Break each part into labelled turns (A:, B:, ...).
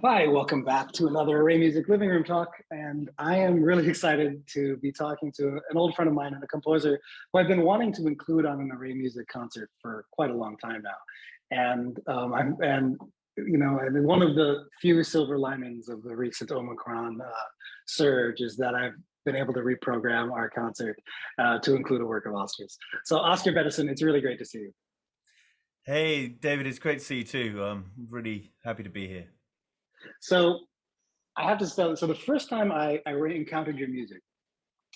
A: Hi, welcome back to another Array Music Living Room Talk. And I am really excited to be talking to an old friend of mine and a composer who I've been wanting to include on an Array Music concert for quite a long time now. And one of the few silver linings of the recent Omicron surge is that I've been able to reprogram our concert to include a work of Oscar's. So Oscar Bettison, it's really great to see you.
B: Hey, David, it's great to see you too. I'm really happy to be here.
A: So I have to tell, so the first time I encountered your music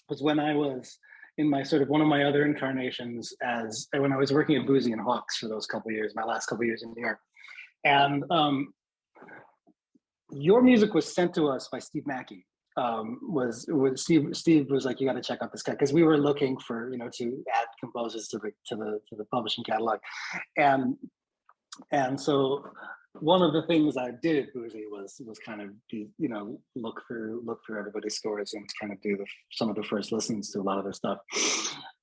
A: was when I was in my sort of one of my other incarnations as when I was working at Boozy and Hawks for those couple of years, my last couple of years in New York. And your music was sent to us by Steve Mackey. Was Steve was like, you got to check out this guy because we were looking for to add composers to the publishing catalog, and so one of the things I did at Boozy was kind of look through everybody's scores and kind of do some of the first listens to a lot of their stuff.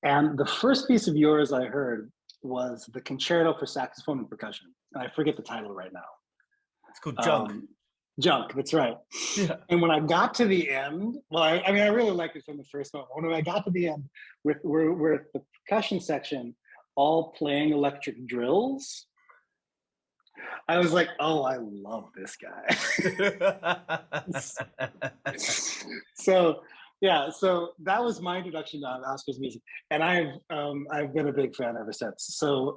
A: And the first piece of yours I heard was the Concerto for Saxophone and Percussion, and I forget the title right now.
B: It's called Junk.
A: Junk, that's right.
B: Yeah.
A: And when I got to the end, well, I mean, I really liked it from the first moment. When I got to the end, we're at the percussion section, all playing electric drills. I was like, oh, I love this guy. So yeah, so that was my introduction to Oscar's music, and I've been a big fan ever since. So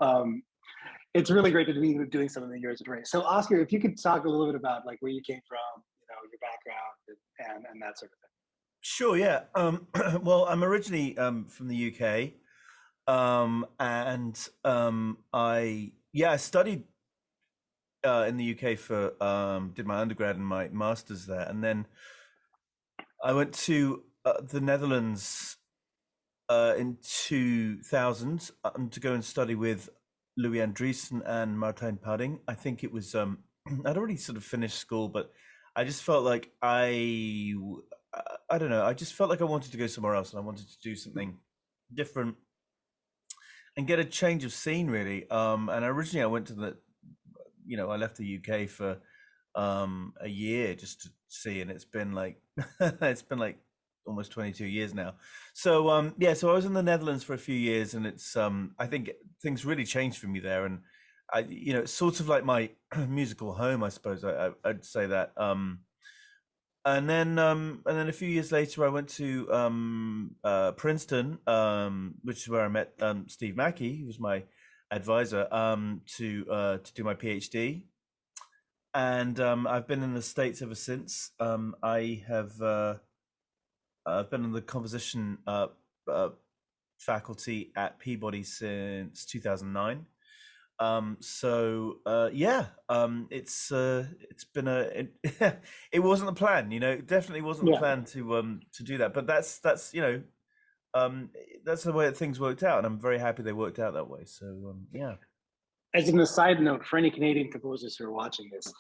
A: it's really great to be doing something of yours at Ray. So Oscar, if you could talk a little bit about like where you came from, your background and that sort of thing.
B: Sure, yeah. Well, I'm originally from the UK, and I studied in the UK for did my undergrad and my masters there, and then I went to the Netherlands in 2000 to go and study with Louis Andriessen and Martijn Padding. I think it was I'd already sort of finished school, but I just felt like I don't know. I just felt like I wanted to go somewhere else, and I wanted to do something different and get a change of scene, really. And originally, I went to I left the UK for a year just to see, and it's been like it's been like almost 22 years now. So so I was in the Netherlands for a few years, and it's I think things really changed for me there, and it's sort of like my musical home, I suppose. I'd say that. And then a few years later, I went to Princeton, which is where I met Steve Mackey, who was my advisor, to do my PhD. And I've been in the States ever since. I have I've been in the composition faculty at Peabody since 2009. It's been it wasn't the plan, it definitely wasn't the
A: Yeah.
B: plan to do that, but that's the way that things worked out, and I'm very happy they worked out that way. So yeah.
A: As an aside note, for any Canadian composers who are watching this,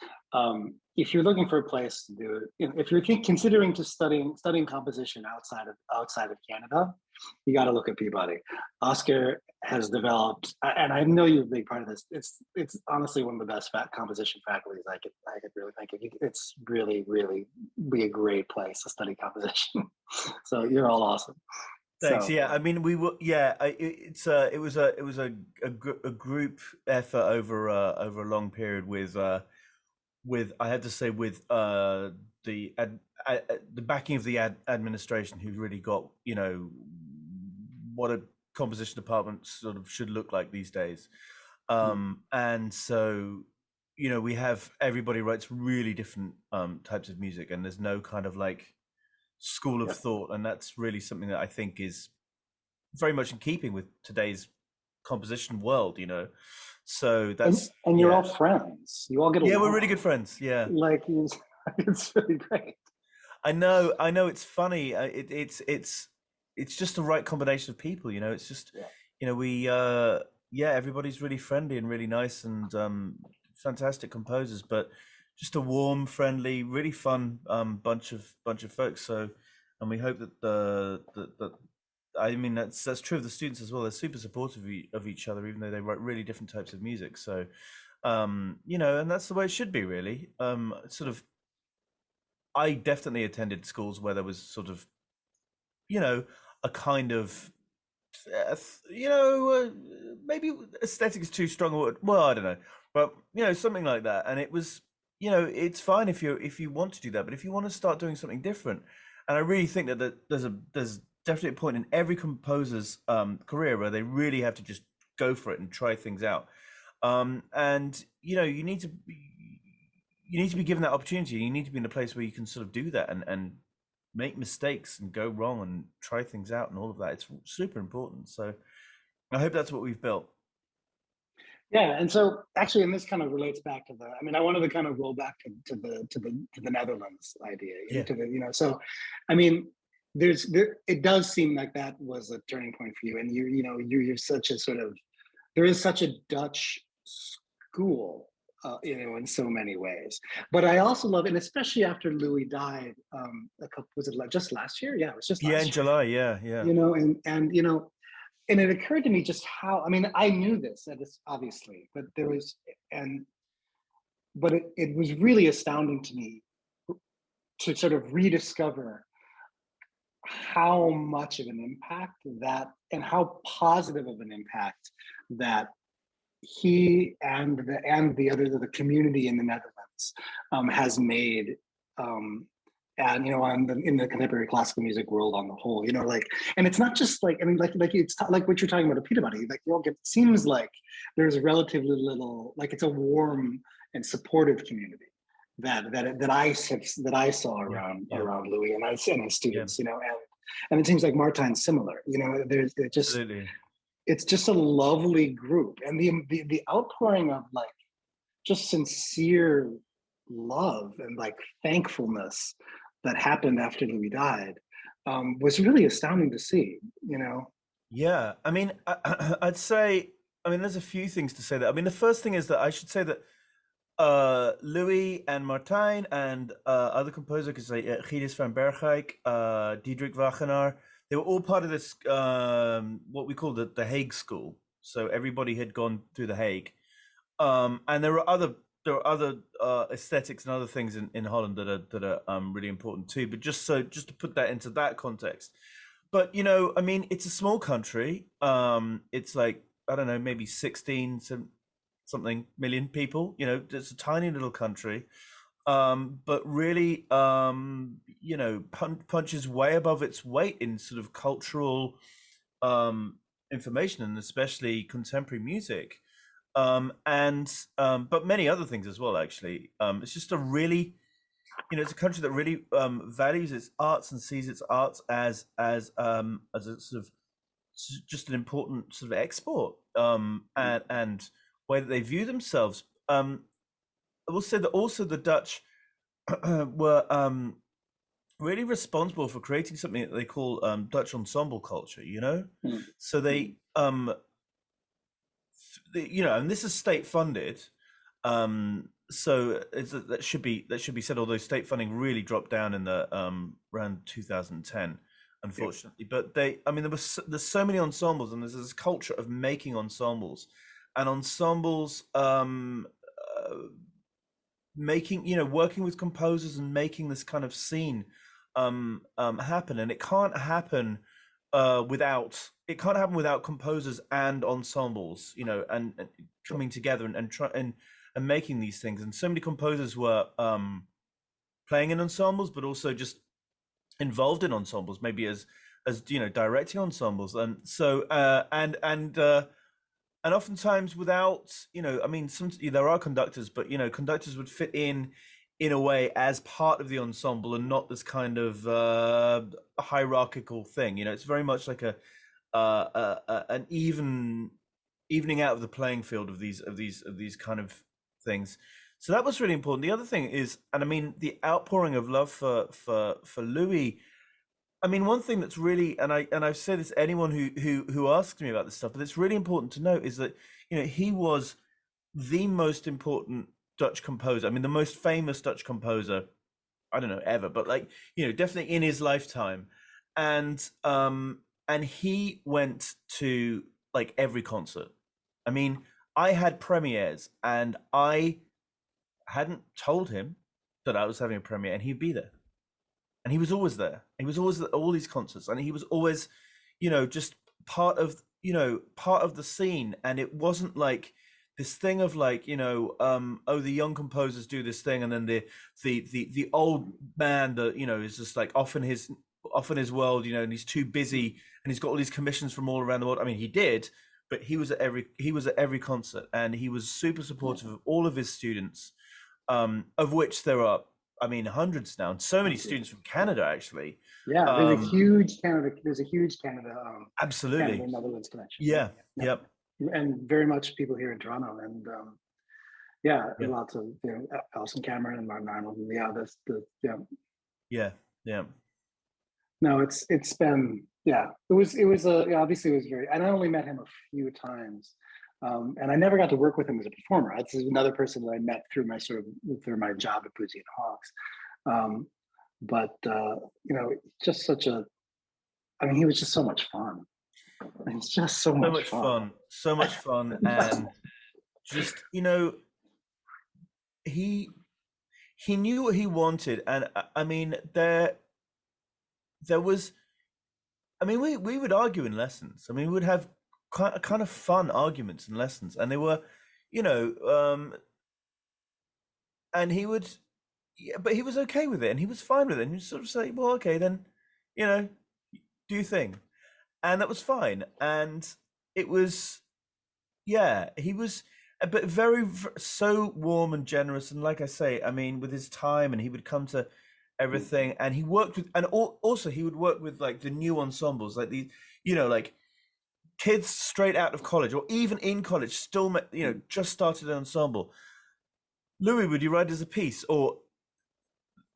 A: if you're looking for a place to do it, if you're considering to studying composition outside of Canada, you got to look at Peabody. Oscar has developed, and I know you're a big part of this. It's honestly one of the best composition faculties I could really think of. It's really be a great place to study composition. So you're all awesome.
B: Thanks.
A: So
B: Yeah, I mean, we were. Yeah, it was a group effort over a long period with I had to say with the backing of the administration, who really got what a composition department sort of should look like these days. And so we have everybody writes really different types of music, and there's no kind of like school of
A: yeah.
B: thought, and that's really something that I think is very much in keeping with today's composition world. So that's
A: And you're all
B: yeah,
A: friends. You all get
B: yeah, we're really
A: along.
B: good friends. Yeah,
A: Like it's really great.
B: I know. It's funny. It's just the right combination of people. It's just
A: Yeah.
B: we everybody's really friendly and really nice and fantastic composers, but just a warm, friendly, really fun bunch of folks. So, and we hope that the I mean that's true of the students as well. They're super supportive of each other, even though they write really different types of music. So, and that's the way it should be, really. Sort of I definitely attended schools where there was sort of, you know, a kind of, you know, maybe aesthetic is too strong a word. Well, I don't know, but you know, something like that. And it was, you know, it's fine if you want to do that, but if you want to start doing something different, and I really think that there's definitely a point in every composer's career where they really have to just go for it and try things out. And you know, you need to be given that opportunity. You need to be in a place where you can sort of do that and make mistakes and go wrong and try things out and all of that. It's super important. So I hope that's what we've built.
A: Yeah, and so actually, and this kind of relates back to the. I mean, I wanted to kind of roll back to the Netherlands idea,
B: Yeah.
A: to the So, I mean, it does seem like that was a turning point for you, and you're such a sort of there is such a Dutch school, in so many ways. But I also love, and especially after Louis died, a couple was it just last year? Yeah, it was just
B: Yeah, in
A: last year.
B: July. Yeah, yeah.
A: And it occurred to me just how, I mean, I knew this, obviously, but it was really astounding to me to sort of rediscover how much of an impact that, and how positive of an impact that he and the community in the Netherlands has made, and in the contemporary classical music world on the whole, and it's not just like, I mean, like it's like what you're talking about, Peter Buddy, like it seems like there's relatively little, like it's a warm and supportive community that I saw
B: Yeah, yeah,
A: around Louis and his
B: yeah.
A: students, and it seems like Martine's similar,
B: Absolutely.
A: it's just a lovely group, and the outpouring of like just sincere love and like thankfulness that happened after Louis died, was really astounding to see.
B: Yeah. I mean, I'd say, I mean, there's a few things to say that. I mean, the first thing is that I should say that Louis and Martijn and other composers, because like Gilles van Bergijk, Diedrich Wagenaar, they were all part of this what we call the Hague School. So everybody had gone through the Hague, and there were other aesthetics and other things in Holland that are really important too. But just to put that into that context, but I mean, it's a small country. It's like, I don't know, maybe 16 something million people. It's a tiny little country, but really, punches way above its weight in sort of cultural um, information, and especially contemporary music, but many other things as well. Actually, it's just a really, it's a country that really values its arts and sees its arts as a sort of just an important sort of export, and way that they view themselves. I will say that also the Dutch were really responsible for creating something that they call Dutch ensemble culture.
A: Mm.
B: So and this is state funded. So that should be said. Although state funding really dropped down in the around 2010, unfortunately. But I mean, there's so many ensembles, and there's this culture of making ensembles, and ensembles making, working with composers and making this kind of scene happen. And it can't happen without composers and ensembles, and coming together and try and making these things. And so many composers were playing in ensembles, but also just involved in ensembles, maybe as directing ensembles. And so and oftentimes without, I mean, there are conductors, but conductors would fit in a way as part of the ensemble, and not this kind of hierarchical thing. It's very much like an evening out of the playing field of these kind of things. So that was really important. The other thing is, and I mean, the outpouring of love for Louis. I mean, one thing that's really, and I've said this to anyone who asks me about this stuff, but it's really important to note is that he was the most important Dutch composer. I mean, the most famous Dutch composer, I don't know, ever, but like, definitely in his lifetime. And he went to like every concert. I mean, I had premieres, and I hadn't told him that I was having a premiere, and he'd be there. and he was always there. He was always at all these concerts, and he was always, just part of part of the scene. And it wasn't like this thing of like, oh, the young composers do this thing, and then the old man that is just like off in his world, and he's too busy, and he's got all these commissions from all around the world. I mean, he did, but he was at every concert, and he was super supportive of all of his students, of which there are, I mean, hundreds now, and so many students from Canada actually.
A: Yeah, there's a huge Canada. There's a huge Canada.
B: Absolutely.
A: Canada Netherlands connection.
B: Yeah. Yep.
A: And very much people here in Toronto, and yeah,
B: Yeah.
A: lots of Alison Cameron and Martin Arnold. And yeah,
B: Yeah. Yeah.
A: No, it's been it was obviously it was very. And I only met him a few times, and I never got to work with him as a performer. That's another person that I met through my job at Boozy and Hawks. But just such a. I mean, he was just so much fun. It's just so much fun.
B: So much fun, and just he knew what he wanted, and I mean there was. I mean, we would argue in lessons. I mean, we would have kind of fun arguments in lessons, and they were, and he would, yeah, but he was okay with it, and he was fine with it, and you sort of say, well, okay, then, do your thing, and that was fine, and it was, yeah, he was, but so warm and generous, and like I say, I mean, with his time, and he would come to everything, and he worked with, and also he would work with like the new ensembles, like the like kids straight out of college or even in college, still just started an ensemble. Louis, would you write as a piece? Or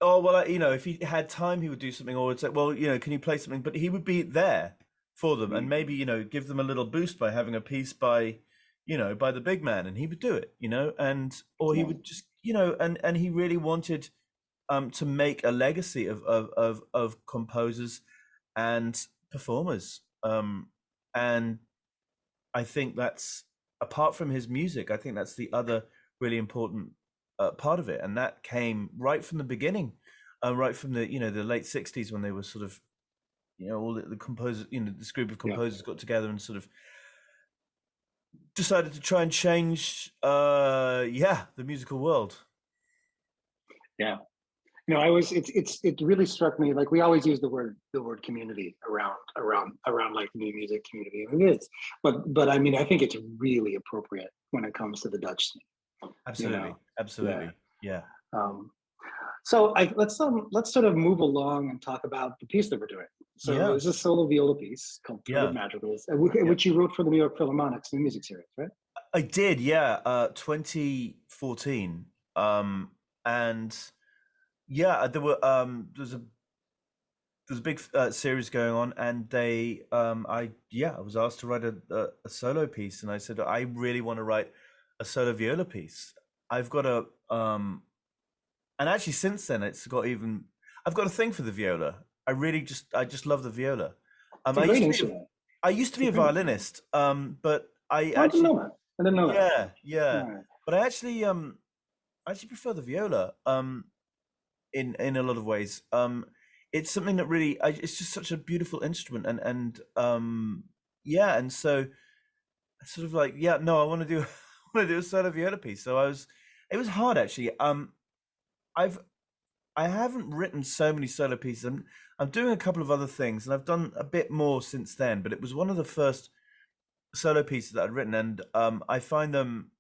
B: well, if he had time, he would do something, or would say, well, can you play something? But he would be there for them, and maybe give them a little boost by having a piece by by the big man, and he would do it, and or he would just and he really wanted to make a legacy of composers and performers, and I think that's, apart from his music, I think that's the other really important part of it, and that came right from the beginning, right from the the late '60s, when they were sort of all the composers, this group of composers got together and sort of decided to try and change the musical world.
A: Yeah. It really struck me, like we always use the word community around like new music community, and it is, but I mean, I think it's really appropriate when it comes to the Dutch scene.
B: Absolutely. Yeah.
A: So let's sort of move along and talk about the piece that we're doing. So it's a solo viola piece called Threaded Madrigals, which you wrote for the New York Philharmonic's new music series, right?
B: I did, 2014, and there were there's a big series going on, and they I was asked to write a solo piece, and I said, I really want to write a solo viola piece. I've got a and actually since then I've got a thing for the viola. I just love the viola. I used to be a violinist, but I didn't know that. Yeah. But I actually prefer the viola in a lot of ways. It's something that really it's just such a beautiful instrument, and so sort of like, no, I want to do a solo viola piece. So it was hard actually. I haven't written so many solo pieces. I'm doing a couple of other things, and I've done a bit more since then, but it was one of the first solo pieces that I'd written, and I find them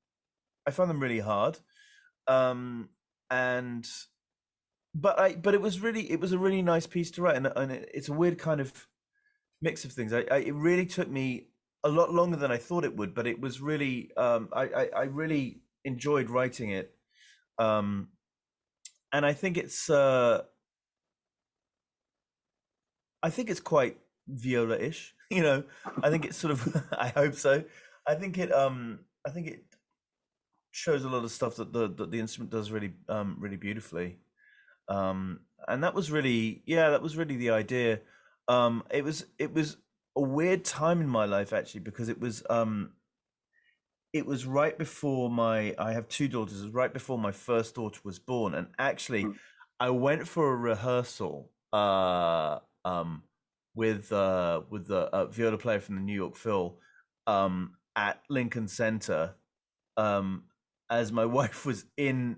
B: really hard. But it was a really nice piece to write, and it's a weird kind of mix of things. It really took me a lot longer than I thought it would, but it was really I really enjoyed writing it, and I think it's quite viola-ish. I think it's sort of I hope so. I think it shows a lot of stuff that the instrument does really really beautifully. And that was really the idea. It was a weird time in my life actually, because it was right before I have two daughters. It was right before my first daughter was born, and actually I went for a rehearsal uh, um, with the viola player from the New York Phil at Lincoln Center, um, as my wife was in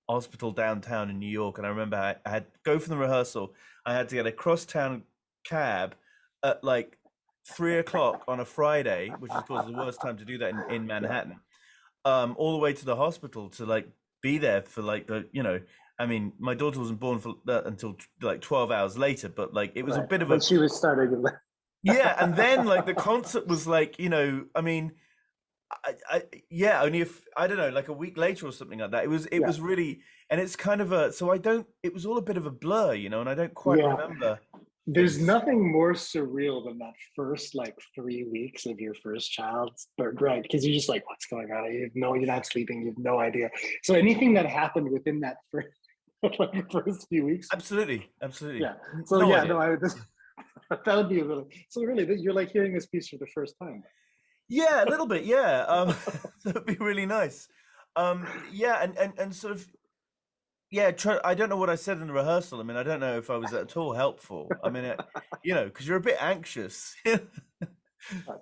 B: hospital downtown in New York, and I remember I had to go from the rehearsal. I had to get a crosstown cab at like 3 o'clock on a Friday, which is of course the worst time to do that in
A: Yeah.
B: Manhattan, all the way to the hospital to like be there for like I mean, my daughter wasn't born for until like 12 hours later, but like it was a
A: Right.
B: bit of a
A: But she was starting.
B: yeah. And then like the concert was like, I mean, yeah, only if I don't know, like a week later or something like that. It
A: Yeah.
B: was really, and it's kind of it was all a bit of a blur, and I don't quite
A: Yeah.
B: remember
A: There's
B: things.
A: nothing more surreal than that first like 3 weeks of your first child's birth, right? Because you're just like, what's going on? You're not sleeping, you have no idea. So anything that happened within that first, like, first few weeks,
B: Absolutely, absolutely.
A: yeah. So
B: No
A: yeah,
B: idea.
A: no, that would be a really, so really you're like hearing this piece for the first time.
B: Yeah, a little bit, yeah. That'd be really nice. Yeah, and sort of, yeah. I don't know what I said in the rehearsal. I mean, I don't know if I was at all helpful. I mean, because you're a bit anxious.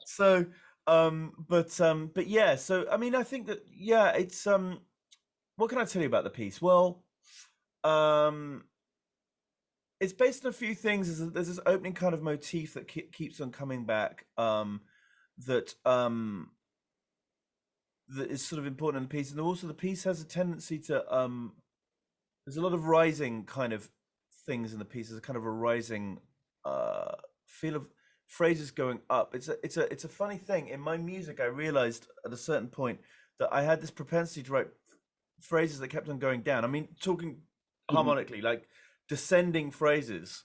B: So, but yeah. So, I mean, I think that yeah, it's What can I tell you about the piece? Well, um, it's based on a few things. There's this opening kind of motif that keeps on coming back. That that is sort of important in the piece, and also the piece has a tendency to there's a lot of rising kind of things in the piece. There's a kind of a rising feel of phrases going up. It's a funny thing in my music. I realized at a certain point that I had this propensity to write phrases that kept on going down. I mean, talking
A: Mhm.
B: harmonically, like descending phrases.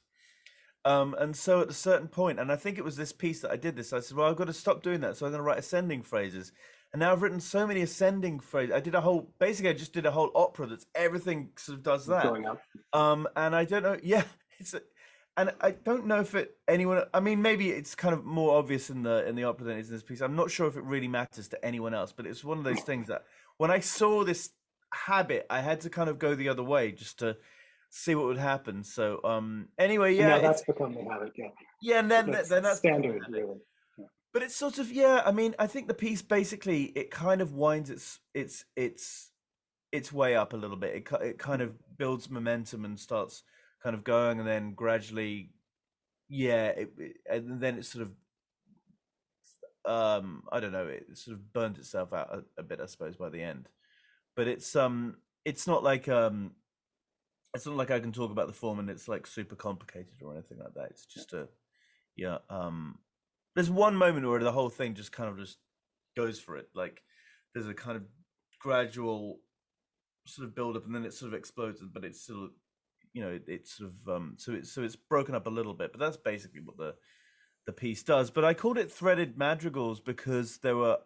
B: And so at a certain point, and I think it was this piece that I did this, I said, well, I've got to stop doing that. So I'm going to write ascending phrases. And now I've written so many ascending phrases. I just did a whole opera that's everything sort of does that.
A: Going up.
B: And I don't know, yeah, and I don't know if anyone, I mean, maybe it's kind of more obvious in the opera than it is in this piece. I'm not sure if it really matters to anyone else, but it's one of those things that when I saw this habit, I had to kind of go the other way just to see what would happen. So anyway,
A: And
B: yeah,
A: now that's become the habit. Yeah.
B: yeah, and
A: That's
B: then that's become a
A: standard,
B: habit.
A: really. Yeah.
B: But it's sort of, yeah, I mean, I think the piece basically it kind of winds its way up a little bit. It kind of builds momentum and starts kind of going, and then gradually, yeah, and then it sort of I don't know, it sort of burned itself out a bit, I suppose, by the end. But it's not like it's not like I can talk about the form and it's like super complicated or anything like that. It's just a yeah. There's one moment where the whole thing just kind of just goes for it. Like there's a kind of gradual sort of build up and then it sort of explodes, but it's still it's sort of so it's broken up a little bit, but that's basically what the piece does. But I called it Threaded Madrigals because there were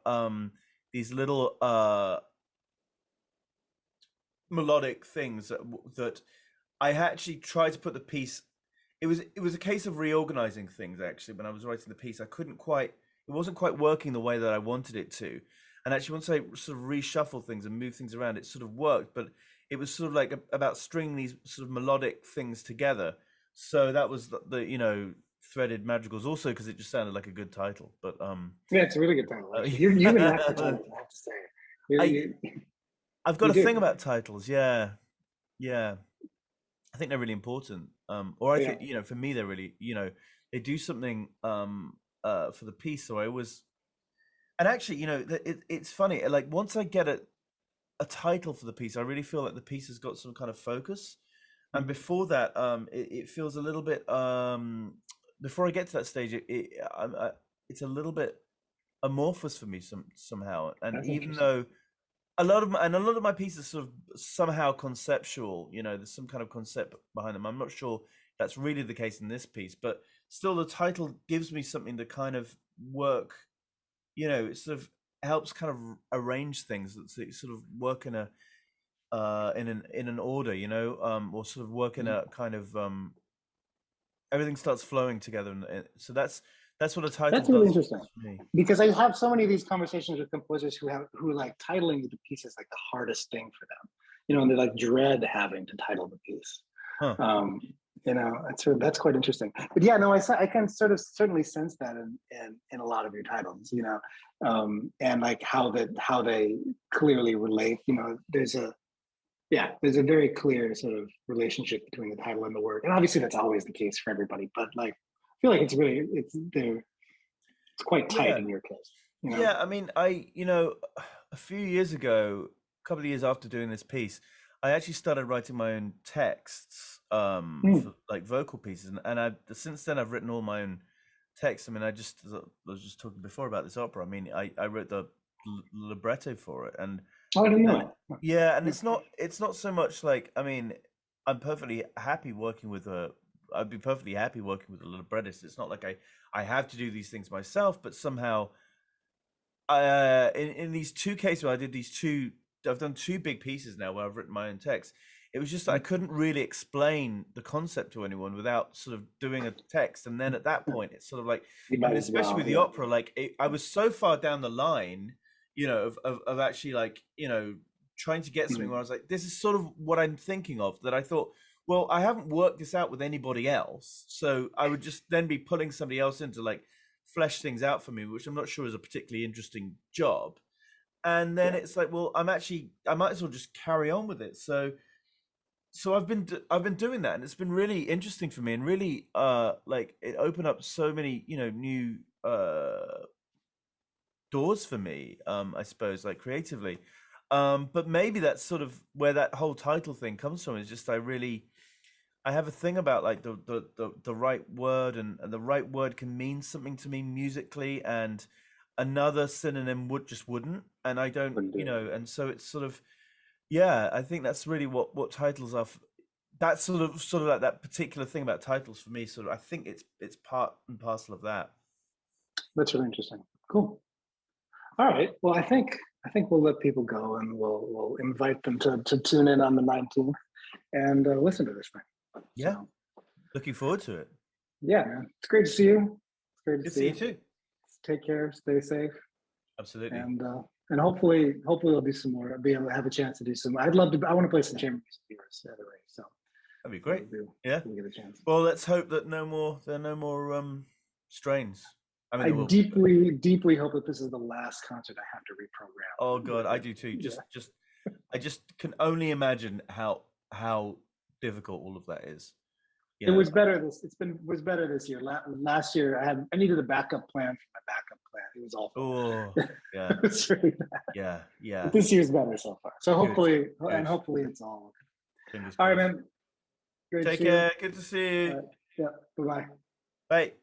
B: these little melodic things that I actually tried to put the piece. It was a case of reorganizing things actually. When I was writing the piece, it wasn't quite working the way that I wanted it to. And actually, once I sort of reshuffle things and move things around, it sort of worked. But it was sort of like about stringing these sort of melodic things together. So that was the Threaded Madrigals, also because it just sounded like a good title. But
A: Yeah, it's a really good title. Actually. You have a knack for
B: yeah.
A: titles, I have to say. You,
B: I
A: you,
B: I've got
A: you
B: a thing
A: do.
B: about titles. Yeah, yeah. I think they're really important. Or I
A: Yeah.
B: think, for me, they're really, they do something for the piece. So I always, and actually, it's funny. Like once I get a title for the piece, I really feel like the piece has got some kind of focus. And
A: Mhm.
B: before that, it feels a little bit. Before I get to that stage, it's a little bit amorphous for me somehow. And
A: That's
B: even
A: interesting.
B: though a lot of my pieces sort of somehow conceptual, there's some kind of concept behind them. I'm not sure that's really the case in this piece, but still the title gives me something to kind of work, it sort of helps kind of arrange things that sort of work in a in an order, or sort of work in
A: Mhm.
B: a kind of everything starts flowing together, and so that's what a title
A: That's really
B: does
A: interesting
B: for me.
A: because I have so many of these conversations with composers who like titling the piece is like the hardest thing for them, and they like dread having to title the piece.
B: Huh.
A: Um, You know, that's quite interesting. But yeah, no, I can sort of certainly sense that in a lot of your titles, you know, and like how they clearly relate. You know, there's a very clear sort of relationship between the title and the work, and obviously that's always the case for everybody. But like, I feel like it's quite tight
B: Yeah.
A: in your case. You know?
B: Yeah, I mean, a few years ago, a couple of years after doing this piece, I actually started writing my own texts, for like vocal pieces, and I since then I've written all my own texts. I mean, I was just talking before about this opera. I mean, I wrote the libretto for it, and
A: Oh, I didn't
B: and
A: know that.
B: yeah, and it's not so much like, I mean, I'm perfectly happy working with a. I'd be perfectly happy working with a librettist. It's not like I have to do these things myself, but somehow in these two cases where I've done two big pieces now where I've written my own text. It was just that I couldn't really explain the concept to anyone without sort of doing a text, and then at that point it's sort of like,
A: You
B: I
A: might
B: mean,
A: as
B: especially
A: well,
B: with the
A: yeah.
B: opera, like I was so far down the line, you know, of actually, like, you know, trying to get something
A: Mm.
B: where I was like, this is sort of what I'm thinking of, that I thought, well, I haven't worked this out with anybody else, so I would just then be pulling somebody else in to like flesh things out for me, which I'm not sure is a particularly interesting job. And then
A: Yeah.
B: it's like, well, I might as well just carry on with it. So I've been doing that, and it's been really interesting for me, and really like it opened up so many, you know, new doors for me, I suppose, like creatively. But maybe that's sort of where that whole title thing comes from, is just I have a thing about like the right word, and the right word can mean something to me musically, and another synonym wouldn't, and I don't,
A: Wouldn't
B: you
A: do.
B: know, and so it's sort of, yeah, I think that's really what titles are. That's sort of like that particular thing about titles for me. Sort of, I think it's part and parcel of that.
A: That's really interesting. Cool. All right. Well, I think we'll let people go, and we'll invite them to tune in on the 19th and listen to this thing.
B: Yeah,
A: So
B: looking forward to it.
A: yeah, man, it's great to see you. It's great to
B: Good to
A: see
B: see you
A: you.
B: too.
A: Take care. Stay safe.
B: Absolutely,
A: And hopefully we'll do some more. Be able to have a chance to do some. I'd love to. I want to play some chamber music of yours either way. So
B: that'd be great.
A: we'll do.
B: Yeah.
A: We'll get a chance.
B: Well, let's hope that there are no more strains. I mean,
A: I
B: there will be, but
A: deeply hope that this is the last concert I have to reprogram.
B: oh god, I do too.
A: Yeah,
B: I just can only imagine how difficult all of that is. You
A: it
B: know.
A: was better was better this year. Last year I needed a backup plan for my backup plan. It was awful.
B: Oh, yeah,
A: It's really bad.
B: yeah, yeah.
A: But this year's better so far. So
B: Good, good.
A: hopefully it's all okay.
B: Fingers
A: All right,
B: crossed.
A: man. Great to
B: Take
A: see you.
B: care. Good to see you.
A: Yeah. Bye bye.
B: Bye.